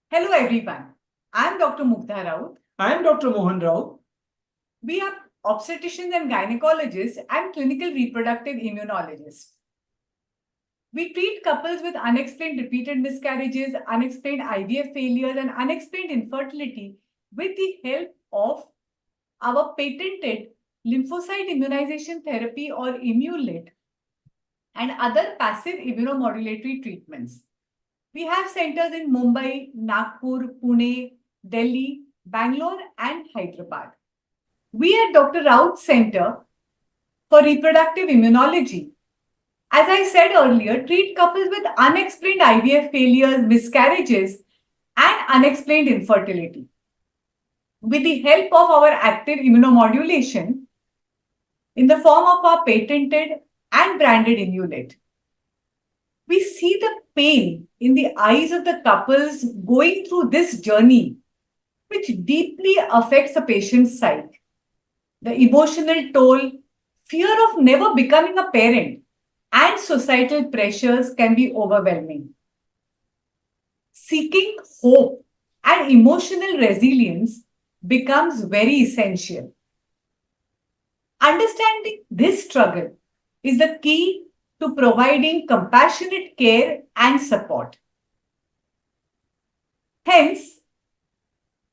Hello everyone. I am Dr. Mugdha Raut. I am Dr. Mohan Rao. We are obstetricians and gynecologists and clinical reproductive immunologists. We treat couples with unexplained repeated miscarriages, unexplained IVF failures, and unexplained infertility with the help of our patented lymphocyte immunization therapy or Immulit and other passive immunomodulatory treatments. We have centers in Mumbai, Nagpur, Pune, Delhi, Bangalore, and Hyderabad. We at Dr. Raut's Center for Reproductive Immunology, as I said earlier, treat couples with unexplained IVF failures, miscarriages, and unexplained infertility. With the help of our active immunomodulation in the form of our patented and branded Immulet, we see the pain in the eyes of the couples going through this journey, which deeply affects the patient's psyche. The emotional toll, fear of never becoming a parent, and societal pressures can be overwhelming. Seeking hope and emotional resilience becomes very essential. Understanding this struggle is the key to providing compassionate care and support. Hence,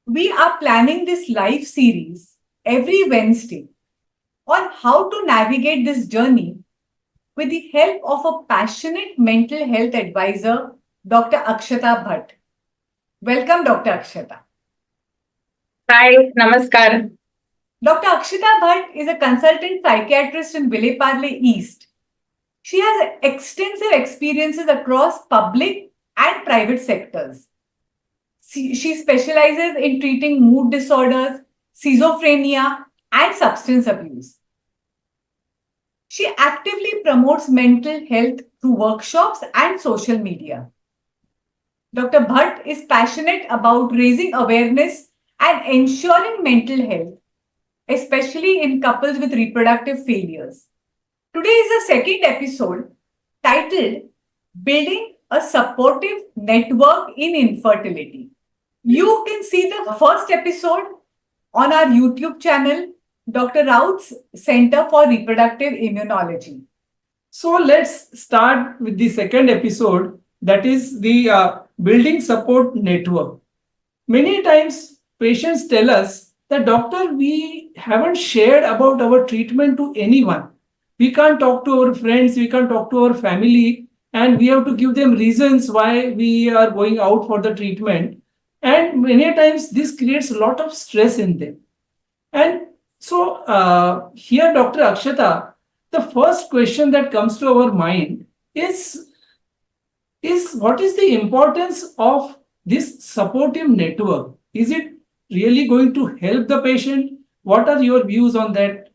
we are planning this live series every Wednesday on how to navigate this journey with the help of a passionate mental health advisor, Dr. Akshata Bhatt. Welcome, Dr. Akshata. Hi, namaskar. Dr. Akshata Bhatt is a consultant psychiatrist in Vile Parle East. She has extensive experiences across public and private sectors. She specializes in treating mood disorders, schizophrenia, and substance abuse. She actively promotes mental health through workshops and social media. Dr. Bhatt is passionate about raising awareness and ensuring mental health, especially in couples with reproductive failures. Today is the second episode titled Building a Supportive Network in Infertility. You can see the first episode on our YouTube channel, Dr. Raut's Center for Reproductive Immunology. So let's start with the second episode, that is the building support network. Many times patients tell us that doctor, we haven't shared about our treatment to anyone. We can't talk to our friends, we can't talk to our family, and we have to give them reasons why we are going out for the treatment. And many times this creates a lot of stress in them. And so here, Dr. Akshata, the first question that comes to our mind is what is the importance of this supportive network? Is it really going to help the patient? What are your views on that?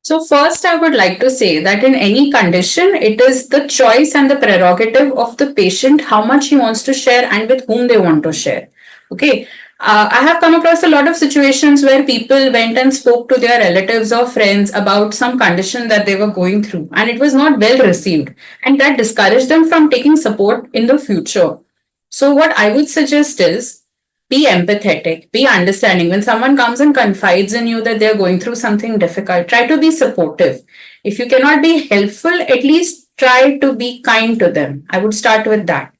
So, first, I would like to say that in any condition, it is the choice and the prerogative of the patient how much he wants to share and with whom they want to share. Okay. I have come across a lot of situations where people went and spoke to their relatives or friends about some condition that they were going through, and it was not well received, and that discouraged them from taking support in the future. So, what I would suggest is be empathetic, be understanding. When someone comes and confides in you that they're going through something difficult, try to be supportive. If you cannot be helpful, at least try to be kind to them. I would start with that.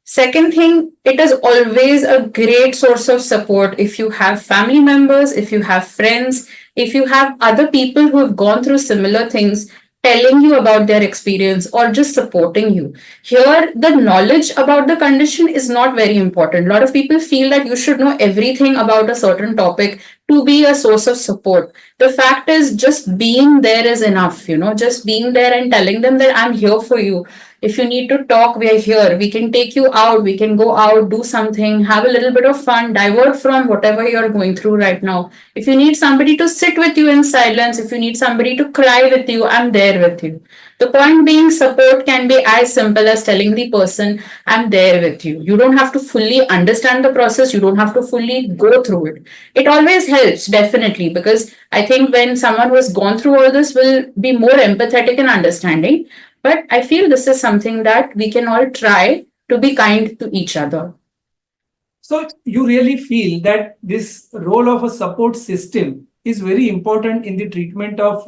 Second thing, it is always a great source of support if you have family members, if you have friends, if you have other people who have gone through similar things telling you about their experience or just supporting you. Here, the knowledge about the condition is not very important. A lot of people feel that you should know everything about a certain topic to be a source of support. The fact is, just being there is enough, just being there and telling them that I'm here for you. If you need to talk, we are here. We can take you out. We can go out, do something, have a little bit of fun, divert from whatever you're going through right now. If you need somebody to sit with you in silence, if you need somebody to cry with you, I'm there with you. The point being, support can be as simple as telling the person, I'm there with you. You don't have to fully understand the process. You don't have to fully go through it. It always helps, definitely, because I think when someone who has gone through all this will be more empathetic and understanding. But I feel this is something that we can all try to be kind to each other. So you really feel that this role of a support system is very important in the treatment of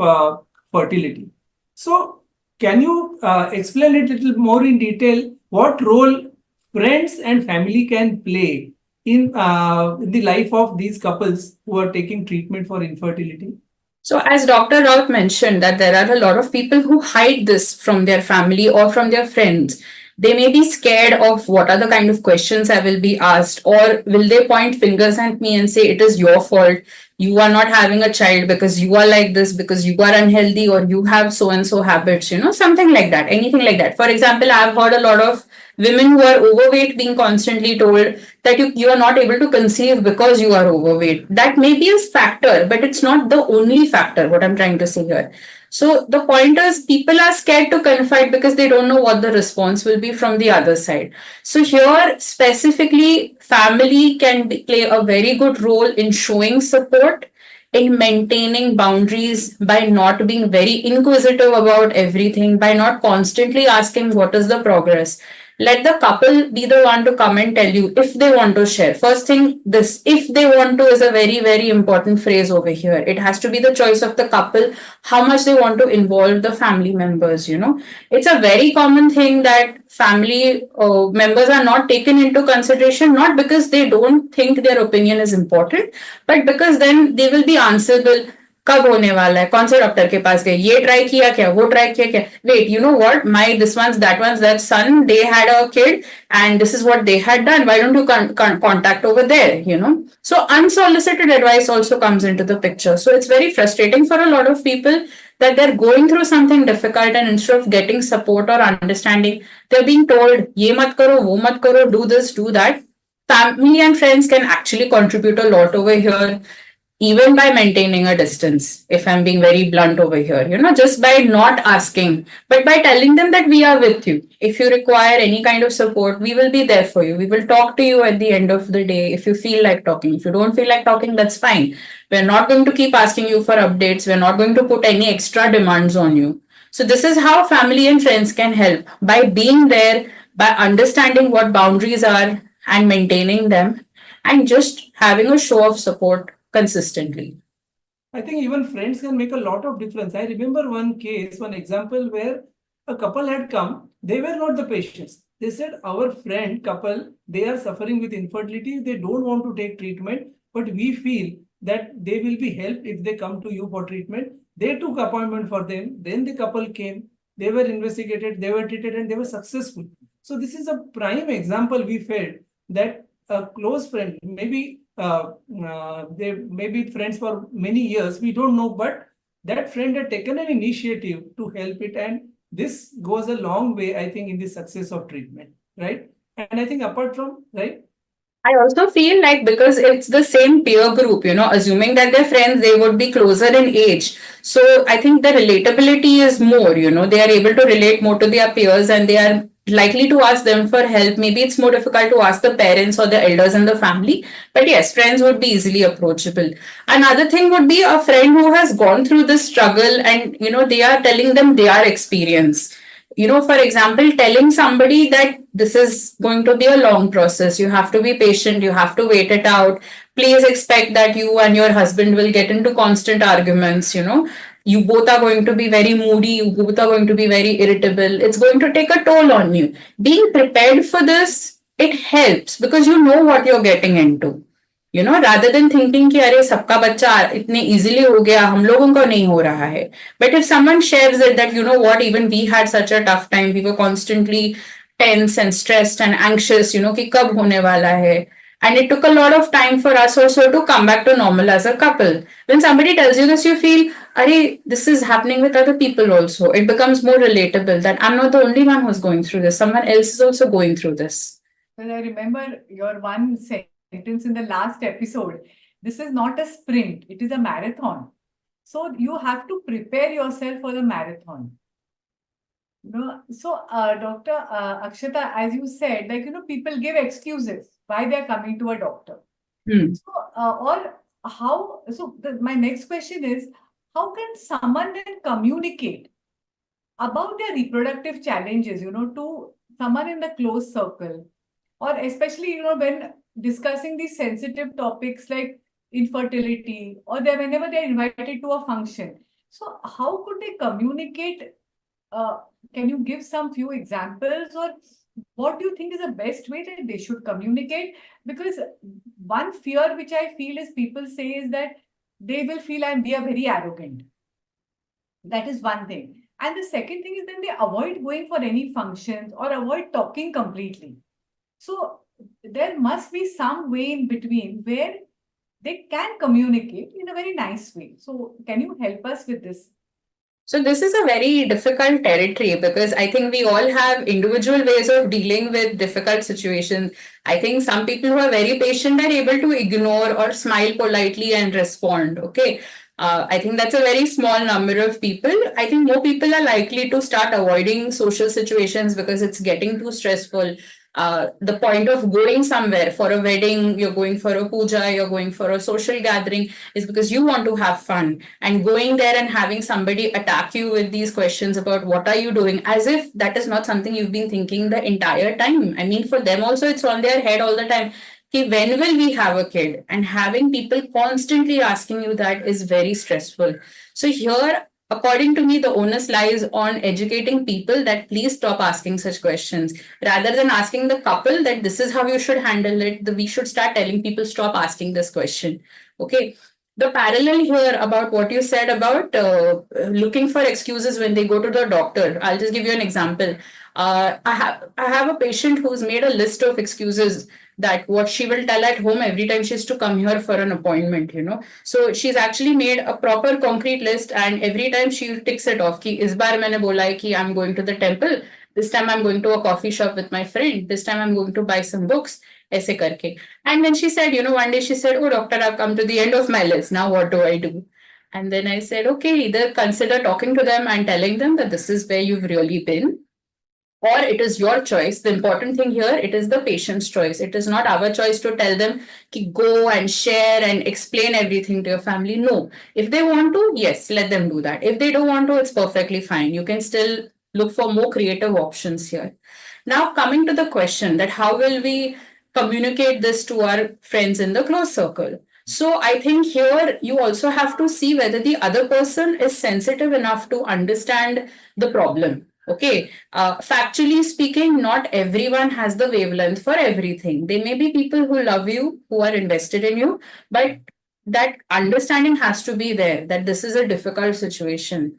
fertility. So can you explain it a little more in detail what role friends and family can play in the life of these couples who are taking treatment for infertility? So, as Dr. Raut mentioned, that there are a lot of people who hide this from their family or from their friends. They may be scared of what are the kind of questions I will be asked, or will they point fingers at me and say, it is your fault. You are not having a child because you are like this, because you are unhealthy, or you have so and so habits, something like that, anything like that. For example, I've heard a lot of women who are overweight being constantly told that you are not able to conceive because you are overweight. That may be a factor, but it's not the only factor, what I'm trying to say here. So the point is, people are scared to confide because they don't know what the response will be from the other side. So here, specifically, family can play a very good role in showing support, in maintaining boundaries, by not being very inquisitive about everything, by not constantly asking what is the progress. Let the couple be the one to come and tell you if they want to share. First thing, this if they want to is a very, very important phrase over here. It has to be the choice of the couple, how much they want to involve the family members. It's a very common thing that family members are not taken into consideration, not because they don't think their opinion is important, but because then they will be answerable. कब होने वाला है, कौन से doctor के पास गए, ये try किया क्या, वो ट्राई किया क्या, wait you know what, my this once that son, they had a kid and this is what they had done, why don't you contact over there. So unsolicited advice also comes into the picture. So it's very frustrating for a lot of people that they're going through something difficult, and instead of getting support or understanding, they're being told ye mat karo, wo mat karo, do this, do that. Family and friends can actually contribute a lot over here, even by maintaining a distance, if I'm being very blunt over here, just by not asking, but by telling them that we are with you. If you require any kind of support, we will be there for you. We will talk to you at the end of the day if you feel like talking. If you don't feel like talking, that's fine. We're not going to keep asking you for updates. We're not going to put any extra demands on you. So, this is how family and friends can help, by being there, by understanding what boundaries are and maintaining them, and just having a show of support consistently. I think even friends can make a lot of difference. I remember one case, one example where a couple had come. They were not the patients. They said, our friend couple, they are suffering with infertility. They don't want to take treatment, but we feel that they will be helped if they come to you for treatment. They took appointment for them. Then the couple came. They were investigated. They were treated, and they were successful. So this is a prime example. We felt that a close friend, maybe they may be friends for many years, we don't know, but that friend had taken an initiative to help it, and this goes a long way, I think, in the success of treatment, right? And I think apart from, right? I also feel like, because it's the same peer group, assuming that they're friends, they would be closer in age. So I think the relatability is more, they are able to relate more to their peers, and they are likely to ask them for help. Maybe it's more difficult to ask the parents or the elders in the family, but yes, friends would be easily approachable. Another thing would be a friend who has gone through this struggle, and they are telling them their experience. For example, telling somebody that this is going to be a long process, you have to be patient, you have to wait it out. Please expect that you and your husband will get into constant arguments. You both are going to be very moody, you both are going to be very irritable. It's going to take a toll on you. Being prepared for this, it helps, because you know what you're getting into. Rather than thinking कि अरे सबका बच्चा इतने easily हो गया, हम लोगों को नहीं हो रहा है. But if someone shares it that, what, even we had such a tough time, we were constantly tense and stressed and anxious, कि कब होने वाला है. And it took a lot of time for us also to come back to normal as a couple. When somebody tells you this, you feel, Are, this is happening with other people also. It becomes more relatable that I'm not the only one who's going through this. Someone else is also going through this. Well, I remember your one sentence in the last episode. This is not a sprint, it is a marathon. So you have to prepare yourself for the marathon. So Dr. Akshata, as you said, people give excuses why they're coming to a doctor. So, my next question is, how can someone then communicate about their reproductive challenges, to someone in the close circle, or especially, when discussing these sensitive topics like infertility, or they whenever they're invited to a function. So how could they communicate? Uh, can you give some few examples, or what do you think is the best way that they should communicate? Because one fear which I feel is people say is that they will feel and we are very arrogant. That is one thing. And the second thing is then they avoid going for any functions or avoid talking completely. So there must be some way in between where they can communicate in a very nice way. So can you help us with this? So this is a very difficult territory because I think we all have individual ways of dealing with difficult situations. I think some people who are very patient are able to ignore or smile politely and respond. Okay. I think that's a very small number of people. I think more people are likely to start avoiding social situations because it's getting too stressful. The point of going somewhere for a wedding, you're going for a puja, you're going for a social gathering is because you want to have fun. And going there and having somebody attack you with these questions about what are you doing, as if that is not something you've been thinking the entire time. I mean, for them also, it's on their head all the time. Okay, when will we have a kid? And having people constantly asking you that is very stressful. So here, according to me, the onus lies on educating people that please stop asking such questions. Rather than asking the couple that this is how you should handle it, we should start telling people stop asking this question. Okay. The parallel here about what you said about looking for excuses when they go to the doctor. I'll just give you an example. I have a patient who's made a list of excuses that what she will tell at home every time she has to come here for an appointment, you know. So she's actually made a proper concrete list, and every time she ticks it off ki is baar maine bola hai ki I'm going to the temple, this time I'm going to a coffee shop with my friend, this time I'm going to buy some books, aise karke. And then she said, you know, one day she said, oh doctor, I've come to the end of my list, now what do I do? And then I said, okay, either consider talking to them and telling them that this is where you've really been, or it is your choice. The important thing here, it is the patient's choice. It is not our choice to tell them ki go and share and explain everything to your family. No. If they want to, yes, let them do that. If they don't want to, it's perfectly fine. You can still look for more creative options here. Now, coming to the question that how will we communicate this to our friends in the close circle? So I think here you also have to see whether the other person is sensitive enough to understand the problem. Okay, factually speaking, not everyone has the wavelength for everything. There may be people who love you, who are invested in you, but that understanding has to be there that this is a difficult situation.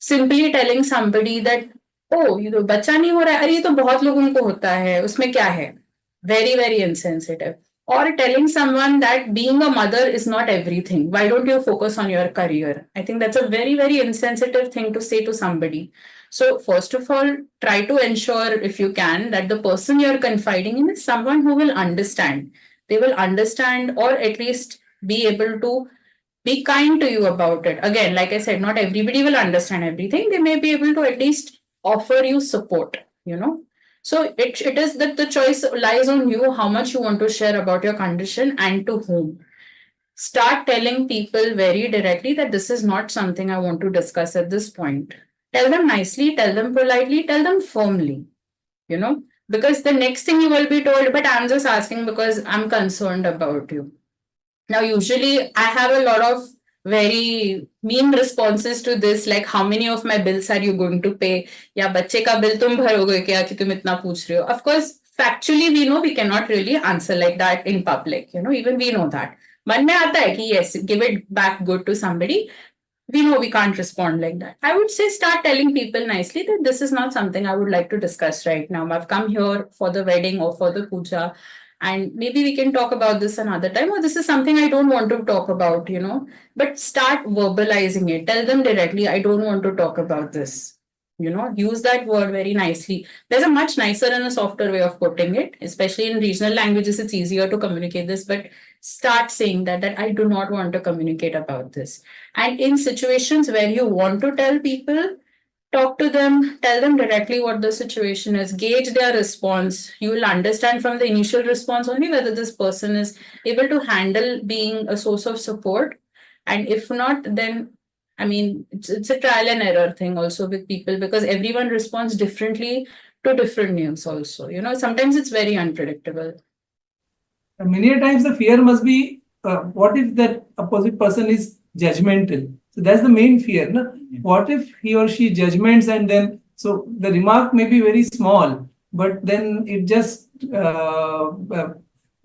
Simply telling somebody that, oh, you know, बच्चा नहीं हो रहा है, अरे ये तो बहुत लोगों को होता है, उसमें क्या है? Very, very insensitive. Or telling someone that being a mother is not everything. Why don't you focus on your career? I think that's a very, very insensitive thing to say to somebody. So, first of all, try to ensure, if you can, that the person you're confiding in is someone who will understand. They will understand, or at least be able to be kind to you about it. Again, like I said, not everybody will understand everything. They may be able to at least offer you support, you know. So it is that the choice lies on you how much you want to share about your condition and to whom. Start telling people very directly that this is not something I want to discuss at this point. Tell them nicely, tell them politely, tell them firmly, you know, because the next thing you will be told, but I'm just asking because I'm concerned about you. Now, usually I have a lot of very mean responses to this, like how many of my bills are you going to pay? या बच्चे का bill तुम भरोगे क्या कि तुम इतना पूछ रहे हो? Of course, factually we know we cannot really answer like that in public. You know, even we know that. मन में आता है कि yes, give it back good to somebody. We know we can't respond like that. I would say start telling people nicely that this is not something I would like to discuss right now. I've come here for the wedding or for the puja, and maybe we can talk about this another time, or this is something I don't want to talk about, you know. But start verbalizing it. Tell them directly, I don't want to talk about this. You know, use that word very nicely. There's a much nicer and a softer way of putting it, especially in regional languages, it's easier to communicate this, but start saying that I do not want to communicate about this. And in situations where you want to tell people, talk to them, tell them directly what the situation is, gauge their response. You will understand from the initial response only whether this person is able to handle being a source of support. And if not, then I mean, it's a trial and error thing also with people because everyone responds differently to different news, also. You know, sometimes it's very unpredictable. Many a times the fear must be, what if that opposite person is judgmental? So that's the main fear. No? What if he or she judgments, and then so the remark may be very small, but then it just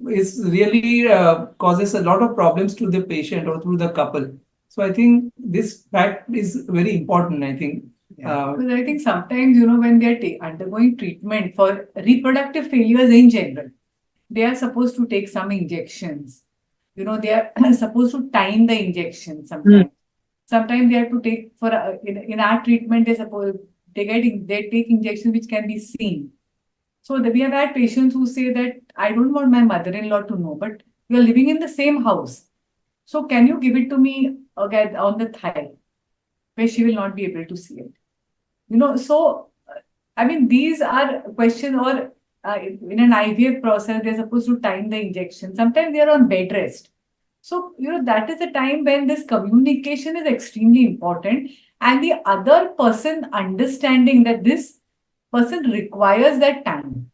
is really causes a lot of problems to the patient or through the couple. So I think this fact is very important. I think. Because I think sometimes, when they're undergoing treatment for reproductive failures in general, they are supposed to take some injections. They are supposed to time the injection sometimes. Sometimes they have to take for in our treatment, they take injections which can be seen. So we have had patients who say that I don't want my mother-in-law to know, but we are living in the same house. So can you give it to me again on the thigh, where she will not be able to see it? So I mean, these are questions, or in an IVF process, they're supposed to time the injection. Sometimes they are on bed rest. So, that is the time when this communication is extremely important, and the other person understanding that this person requires that time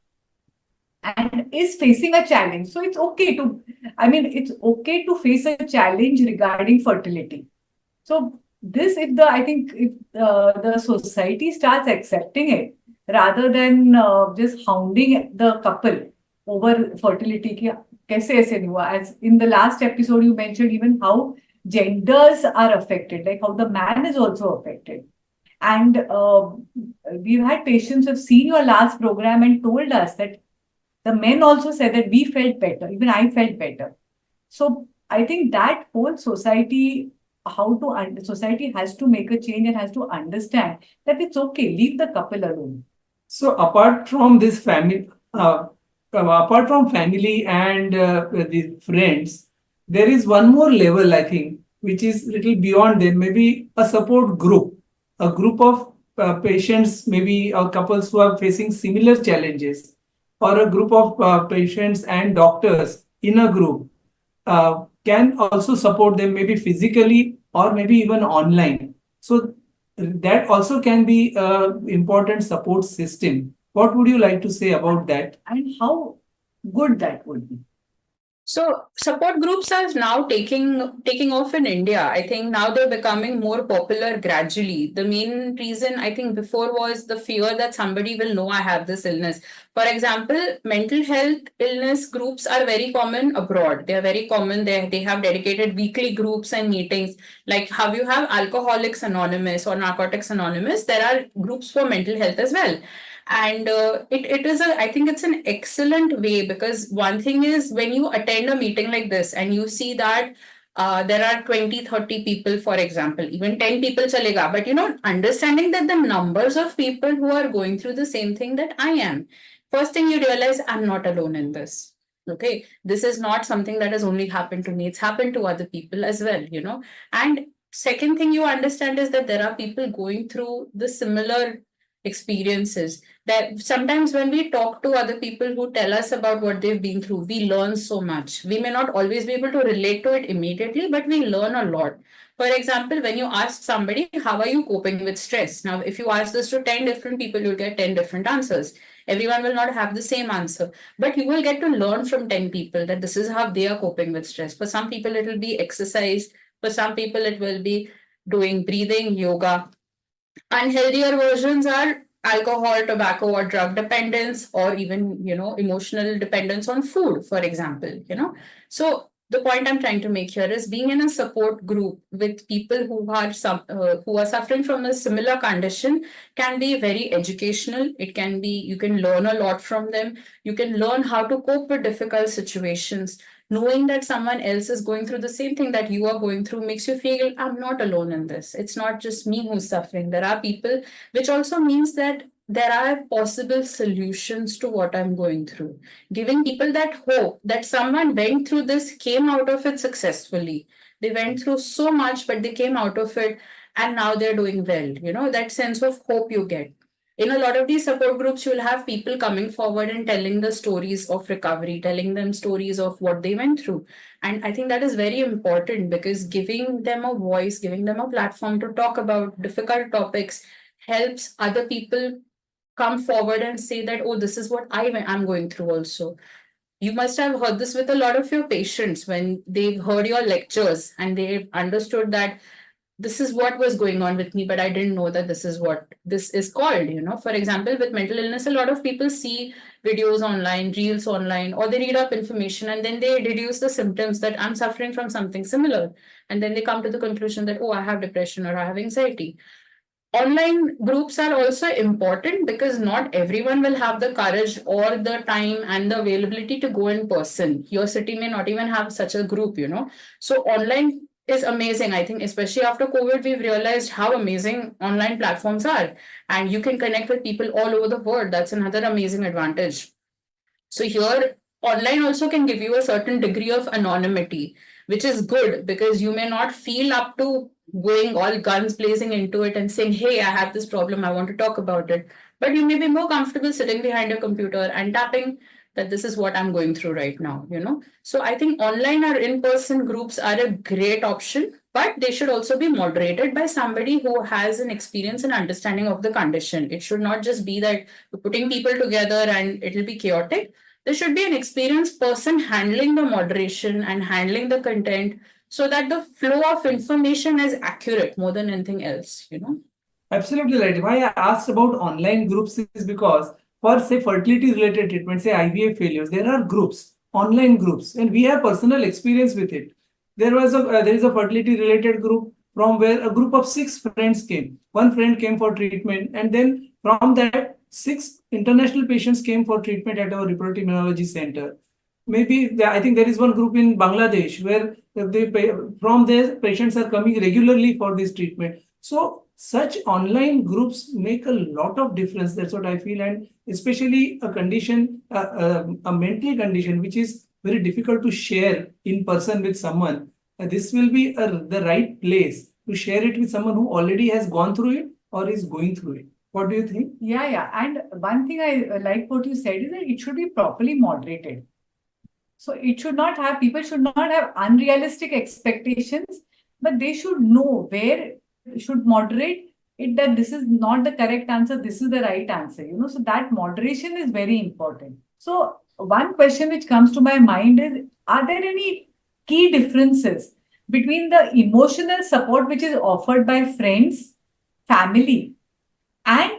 and is facing a challenge. So it's okay to face a challenge regarding fertility. So I think if the society starts accepting it rather than just hounding the couple over fertility, ki, kaise aise nahi hua? As in the last episode, you mentioned even how genders are affected, like how the man is also affected. And we've had patients who have seen your last program and told us that the men also said that we felt better, even I felt better. So I think that whole society, society has to make a change and has to understand that it's okay, leave the couple alone. So apart from this family, apart from family and the friends, there is one more level, I think, which is little beyond them. Maybe a support group, a group of patients, maybe couples who are facing similar challenges, or a group of patients and doctors in a group can also support them, maybe physically or maybe even online. So that also can be an important support system. What would you like to say about that? And how good that would be? So support groups are now taking off in India. I think now they're becoming more popular gradually. The main reason I think before was the fear that somebody will know I have this illness. For example, mental health illness groups are very common abroad. They are very common. They have dedicated weekly groups and meetings. Like how you have Alcoholics Anonymous or Narcotics Anonymous, there are groups for mental health as well. And it is I think it's an excellent way, because one thing is when you attend a meeting like this and you see that there are 20-30 people, for example, even 10 people chalega, but understanding that the numbers of people who are going through the same thing that I am, first thing you realize, I'm not alone in this. Okay, this is not something that has only happened to me, it's happened to other people as well. And second thing you understand is that there are people going through the similar experiences, that sometimes when we talk to other people who tell us about what they've been through, we learn so much. We may not always be able to relate to it immediately, but we learn a lot. For example, when you ask somebody, how are you coping with stress? Now, if you ask this to 10 different people, you'll get 10 different answers. Everyone will not have the same answer, but you will get to learn from 10 people that this is how they are coping with stress. For some people, it will be exercise. For some people, it will be doing breathing, yoga. Unhealthier versions are alcohol, tobacco, or drug dependence, or even emotional dependence on food, for example. So the point I'm trying to make here is being in a support group with people who are suffering from a similar condition can be very educational. It can be, you can learn a lot from them. You can learn how to cope with difficult situations. Knowing that someone else is going through the same thing that you are going through makes you feel, I'm not alone in this. It's not just me who's suffering. There are people, which also means that there are possible solutions to what I'm going through. Giving people that hope that someone went through this, came out of it successfully. They went through so much, but they came out of it and now they're doing well. That sense of hope you get. In a lot of these support groups, you'll have people coming forward and telling the stories of recovery, telling them stories of what they went through. And I think that is very important, because giving them a voice, giving them a platform to talk about difficult topics helps other people come forward and say that, oh, this is what I'm going through also. You must have heard this with a lot of your patients when they've heard your lectures and they've understood that this is what was going on with me, but I didn't know that this is what this is called. For example, with mental illness, a lot of people see videos online, reels online, or they read up information and then they deduce the symptoms that I'm suffering from something similar. And then they come to the conclusion that, oh, I have depression or I have anxiety. Online groups are also important because not everyone will have the courage or the time and the availability to go in person. Your city may not even have such a group. So online is amazing. I think especially after COVID, we've realized how amazing online platforms are. And you can connect with people all over the world. That's another amazing advantage. So here, online also can give you a certain degree of anonymity, which is good because you may not feel up to going all guns blazing into it and saying, hey, I have this problem, I want to talk about it. But you may be more comfortable sitting behind your computer and tapping that this is what I'm going through right now. So I think online or in-person groups are a great option, but they should also be moderated by somebody who has an experience and understanding of the condition. It should not just be that you're putting people together and it'll be chaotic. There should be an experienced person handling the moderation and handling the content so that the flow of information is accurate more than anything else. Absolutely right. Why I asked about online groups is because for say fertility related treatment, say IVF failures, there are groups, online groups, and we have personal experience with it. There is a fertility related group from where a group of 6 friends came. One friend came for treatment, and then from that 6 international patients came for treatment at our reproductive immunology center. I think there is one group in Bangladesh where from there patients are coming regularly for this treatment. So such online groups make a lot of difference. That's what I feel, and especially a condition, a mental condition, which is very difficult to share in person with someone. This will be the right place to share it with someone who already has gone through it or is going through it. What do you think? Yeah. And one thing I like what you said is that it should be properly moderated. So people should not have unrealistic expectations, but they should know where should moderate it, that this is not the correct answer, this is the right answer. So that moderation is very important. So one question which comes to my mind is, are there any key differences between the emotional support which is offered by friends, family, and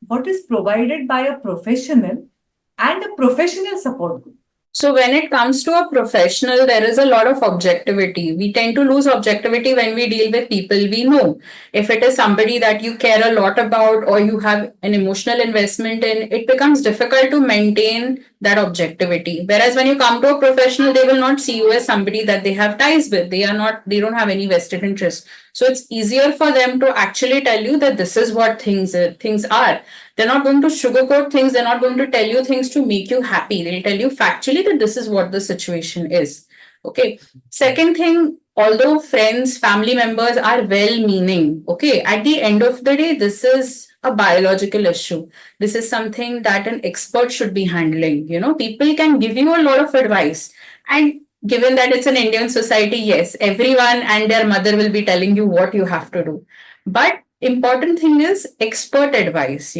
what is provided by a professional and a professional support group? So when it comes to a professional, there is a lot of objectivity. We tend to lose objectivity when we deal with people we know. If it is somebody that you care a lot about or you have an emotional investment in, it becomes difficult to maintain that objectivity. Whereas when you come to a professional, they will not see you as somebody that they have ties with. They don't have any vested interest. So it's easier for them to actually tell you that this is what things are. They're not going to sugarcoat things. They're not going to tell you things to make you happy. They'll tell you factually that this is what the situation is. Okay. Second thing, although friends, family members are well meaning, okay, at the end of the day, this is a biological issue. This is something that an expert should be handling. People can give you a lot of advice. And given that it's an Indian society, yes, everyone and their mother will be telling you what you have to do. But important thing is expert advice.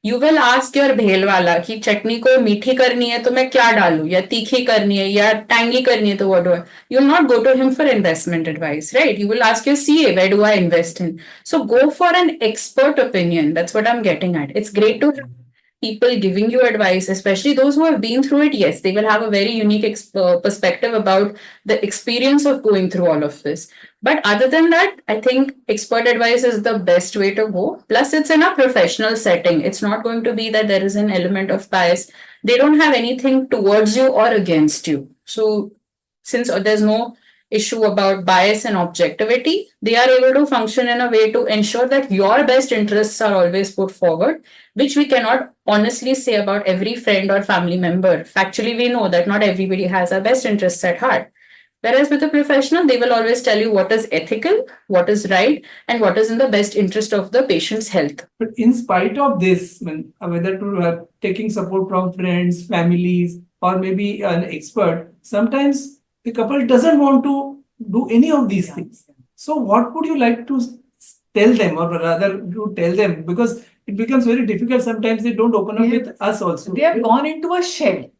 You will ask your भेल वाला कि चटनी को मीठी करनी है तो मैं क्या डालूं, या तीखी करनी है या टैंगी करनी है तो what do I? You will not go to him for investment advice, right? You will ask your CA, where do I invest in? So go for an expert opinion. That's what I'm getting at. It's great to have people giving you advice, especially those who have been through it. Yes, they will have a very unique perspective about the experience of going through all of this. But other than that, I think expert advice is the best way to go. Plus, it's in a professional setting. It's not going to be that there is an element of bias. They don't have anything towards you or against you. So, since there's no issue about bias and objectivity, they are able to function in a way to ensure that your best interests are always put forward, which we cannot honestly say about every friend or family member. Factually, we know that not everybody has our best interests at heart. Whereas with a professional, they will always tell you what is ethical, what is right, and what is in the best interest of the patient's health. But in spite of this, whether to taking support from friends, families, or maybe an expert, sometimes the couple doesn't want to do any of these things. So what would you like to tell them, or rather you tell them, because it becomes very difficult. Sometimes they don't open up with us also. They have gone into a shell.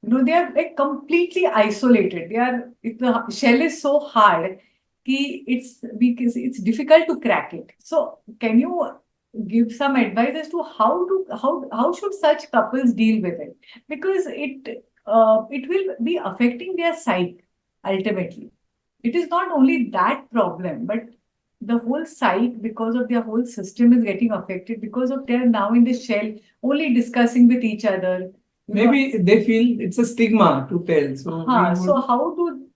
they are like completely isolated. The shell is so hard because it's difficult to crack it. So can you give some advice as to how should such couples deal with it? Because it will be affecting their psyche ultimately. It is not only that problem, but the whole psyche, because of their whole system is getting affected because of they're now in the shell only discussing with each other. Maybe they feel it's a stigma to tell. So how do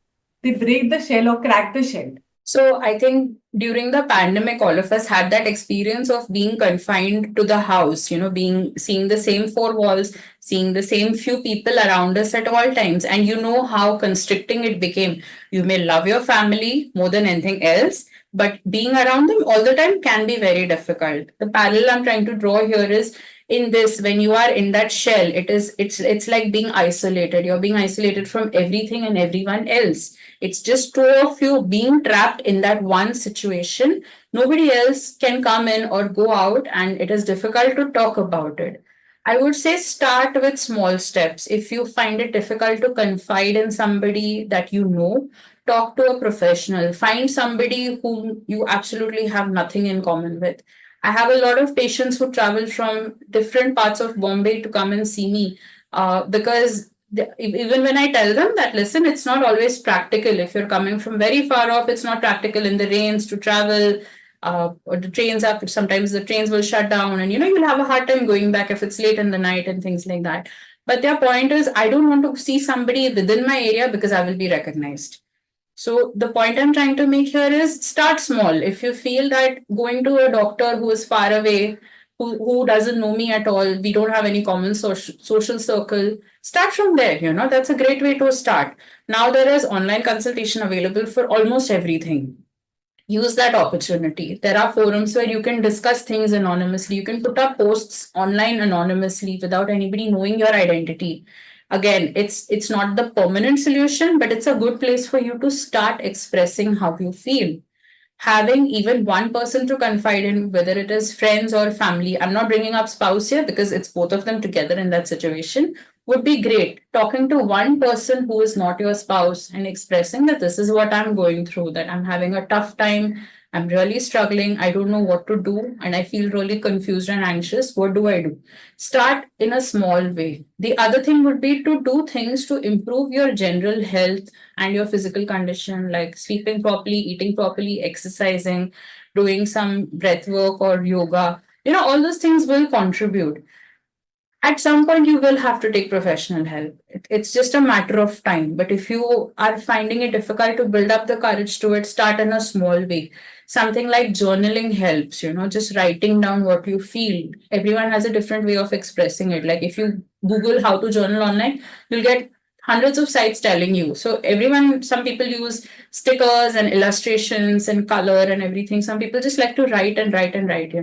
they break the shell or crack the shell? So I think during the pandemic, all of us had that experience of being confined to the house, seeing the same four walls, seeing the same few people around us at all times. And you know how constricting it became. You may love your family more than anything else, but being around them all the time can be very difficult. The parallel I'm trying to draw here is in this, when you are in that shell, it's like being isolated. You're being isolated from everything and everyone else. It's just two of you being trapped in that one situation. Nobody else can come in or go out, and it is difficult to talk about it. I would say start with small steps. If you find it difficult to confide in somebody that you know, talk to a professional. Find somebody whom you absolutely have nothing in common with. I have a lot of patients who travel from different parts of Bombay to come and see me because even when I tell them that, listen, it's not always practical. If you're coming from very far off, it's not practical in the rains to travel. Or the trains are sometimes the trains will shut down, and you'll have a hard time going back if it's late in the night and things like that. But their point is, I don't want to see somebody within my area because I will be recognized. So the point I'm trying to make here is start small. If you feel that going to a doctor who is far away, who doesn't know me at all, we don't have any common social circle, start from there. That's a great way to start. Now there is online consultation available for almost everything. Use that opportunity. There are forums where you can discuss things anonymously. You can put up posts online anonymously without anybody knowing your identity. Again, it's not the permanent solution, but it's a good place for you to start expressing how you feel. Having even one person to confide in, whether it is friends or family, I'm not bringing up spouse here because it's both of them together in that situation, would be great. Talking to one person who is not your spouse and expressing that this is what I'm going through, that I'm having a tough time, I'm really struggling, I don't know what to do, and I feel really confused and anxious. What do I do? Start in a small way. The other thing would be to do things to improve your general health and your physical condition, like sleeping properly, eating properly, exercising, doing some breath work or yoga. All those things will contribute. At some point, you will have to take professional help. It's just a matter of time. But if you are finding it difficult to build up the courage to it, start in a small way. Something like journaling helps, just writing down what you feel. Everyone has a different way of expressing it. Like if you Google how to journal online, you'll get hundreds of sites telling you. So some people use stickers and illustrations and color and everything. Some people just like to write and write and write.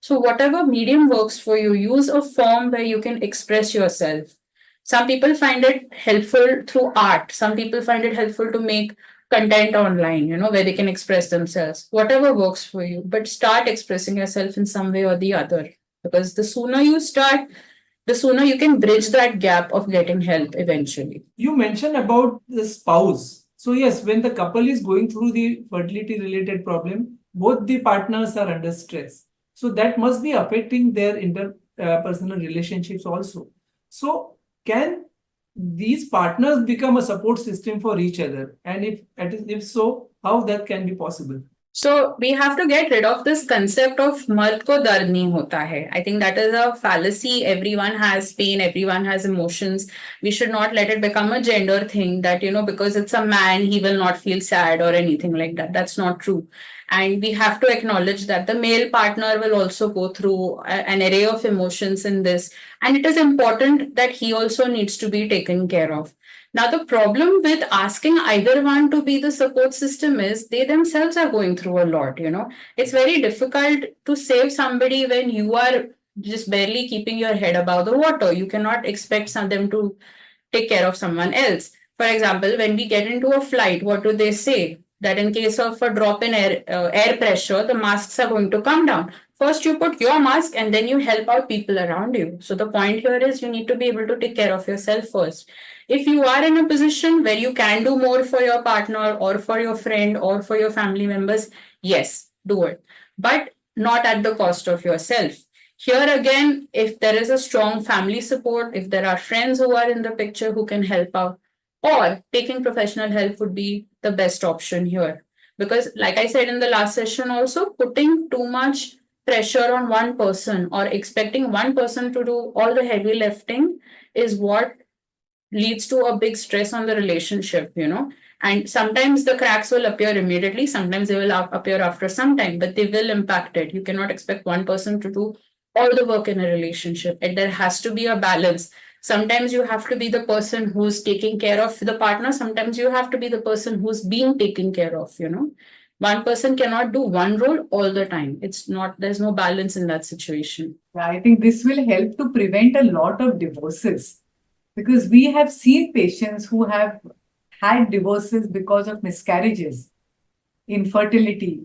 So whatever medium works for you, use a form where you can express yourself. Some people find it helpful through art. Some people find it helpful to make content online, where they can express themselves. Whatever works for you, but start expressing yourself in some way or the other. Because the sooner you start, the sooner you can bridge that gap of getting help eventually. You mentioned about the spouse. So yes, when the couple is going through the fertility related problem, both the partners are under stress. So that must be affecting their interpersonal relationships also. So can these partners become a support system for each other? And if so, how that can be possible? So we have to get rid of this concept of mard ko dard nahi hota hai. I think that is a fallacy. Everyone has pain, everyone has emotions. We should not let it become a gender thing that, because it's a man, he will not feel sad or anything like that. That's not true. And we have to acknowledge that the male partner will also go through an array of emotions in this. And it is important that he also needs to be taken care of. Now, the problem with asking either one to be the support system is they themselves are going through a lot. It's very difficult to save somebody when you are just barely keeping your head above the water. You cannot expect them to take care of someone else. For example, when we get into a flight, what do they say? that in case of a drop in air pressure, the masks are going to come down. First, you put your mask and then you help out people around you. So the point here is you need to be able to take care of yourself first. If you are in a position where you can do more for your partner or for your friend or for your family members, yes, do it. But not at the cost of yourself. Here again, if there is a strong family support, if there are friends who are in the picture who can help out, or taking professional help would be the best option here. Because, like I said in the last session, also putting too much pressure on one person or expecting one person to do all the heavy lifting is what leads to a big stress on the relationship, And sometimes the cracks will appear immediately, sometimes they will appear after some time, but they will impact it. You cannot expect one person to do all the work in a relationship, and there has to be a balance. Sometimes you have to be the person who's taking care of the partner, sometimes you have to be the person who's being taken care of. One person cannot do one role all the time. There's no balance in that situation. I think this will help to prevent a lot of divorces, because we have seen patients who have had divorces because of miscarriages, infertility,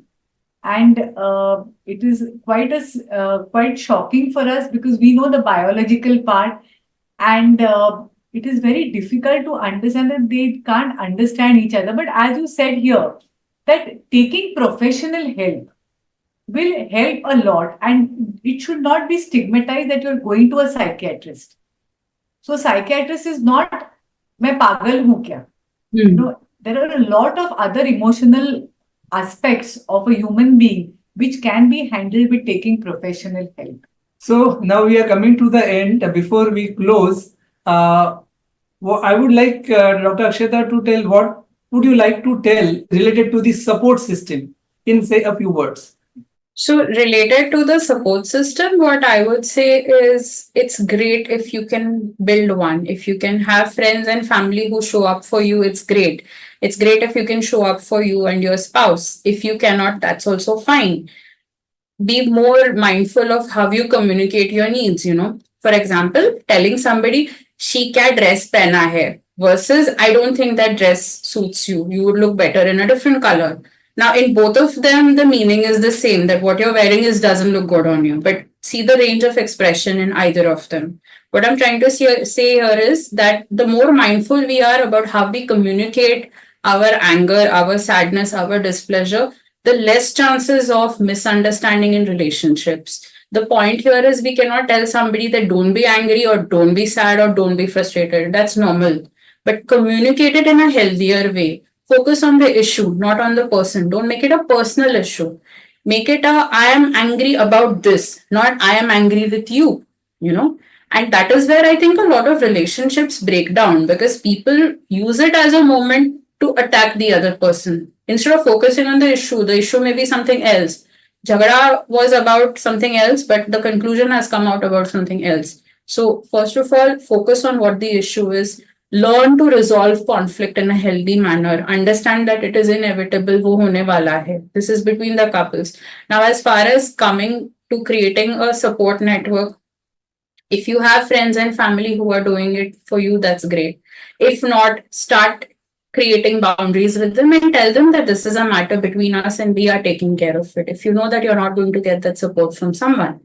and it is quite shocking for us because we know the biological part, and it is very difficult to understand that they can't understand each other. But as you said here, that taking professional help will help a lot, and it should not be stigmatized that you're going to a psychiatrist. So psychiatrist is not मैं पागल हूँ क्या? There are a lot of other emotional aspects of a human being which can be handled with taking professional help. So now we are coming to the end. Before we close, I would like Dr. Akshata to tell what would you like to tell related to the support system in say a few words. So, related to the support system, what I would say is it's great if you can build one. If you can have friends and family who show up for you, it's great. It's great if you can show up for you and your spouse. If you cannot, that's also fine. Be more mindful of how you communicate your needs. For example, telling somebody, she क्या dress pehna hai versus I don't think that dress suits you. You would look better in a different color. Now, in both of them, the meaning is the same, that what you're wearing doesn't look good on you. But see the range of expression in either of them. What I'm trying to say here is that the more mindful we are about how we communicate our anger, our sadness, our displeasure, the less chances of misunderstanding in relationships. The point here is we cannot tell somebody that don't be angry or don't be sad or don't be frustrated. That's normal. But communicate it in a healthier way. Focus on the issue, not on the person. Don't make it a personal issue. Make it I am angry about this, not I am angry with you. And that is where I think a lot of relationships break down because people use it as a moment to attack the other person. Instead of focusing on the issue may be something else. Jagada was about something else, but the conclusion has come out about something else. So, first of all, focus on what the issue is. Learn to resolve conflict in a healthy manner. Understand that it is inevitable. वो होने वाला है. This is between the couples. Now, as far as coming to creating a support network, if you have friends and family who are doing it for you, that's great. If not, start creating boundaries with them and tell them that this is a matter between us and we are taking care of it. If you know that you're not going to get that support from someone,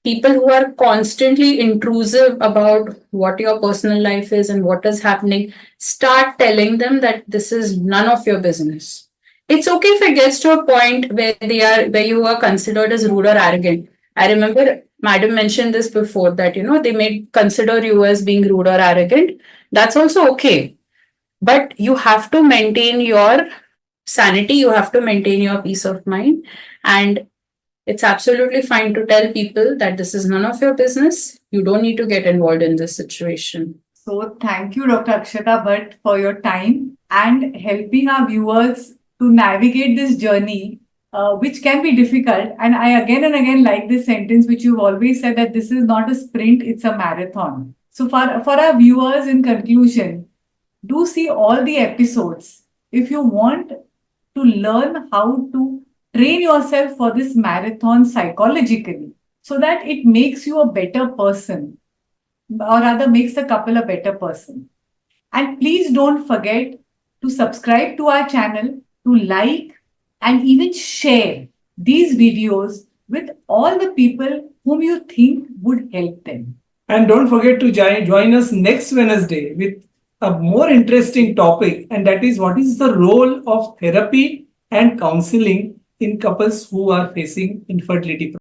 people who are constantly intrusive about what your personal life is and what is happening, start telling them that this is none of your business. It's okay if it gets to a point where you are considered as rude or arrogant. I remember Madam mentioned this before that they may consider you as being rude or arrogant. That's also okay. But you have to maintain your sanity, you have to maintain your peace of mind, and it's absolutely fine to tell people that this is none of your business. You don't need to get involved in this situation. So thank you, Dr. Akshata Bhatt, for your time and helping our viewers to navigate this journey, which can be difficult. And I again and again like this sentence, which you've always said, that this is not a sprint, it's a marathon. So for our viewers, in conclusion, do see all the episodes. If you want to learn how to train yourself for this marathon psychologically, so that it makes you a better person, or rather makes the couple a better person. And please don't forget to subscribe to our channel, to like and even share these videos with all the people whom you think would help them. And don't forget to join us next Wednesday with a more interesting topic, and that is what is the role of therapy and counseling in couples who are facing infertility.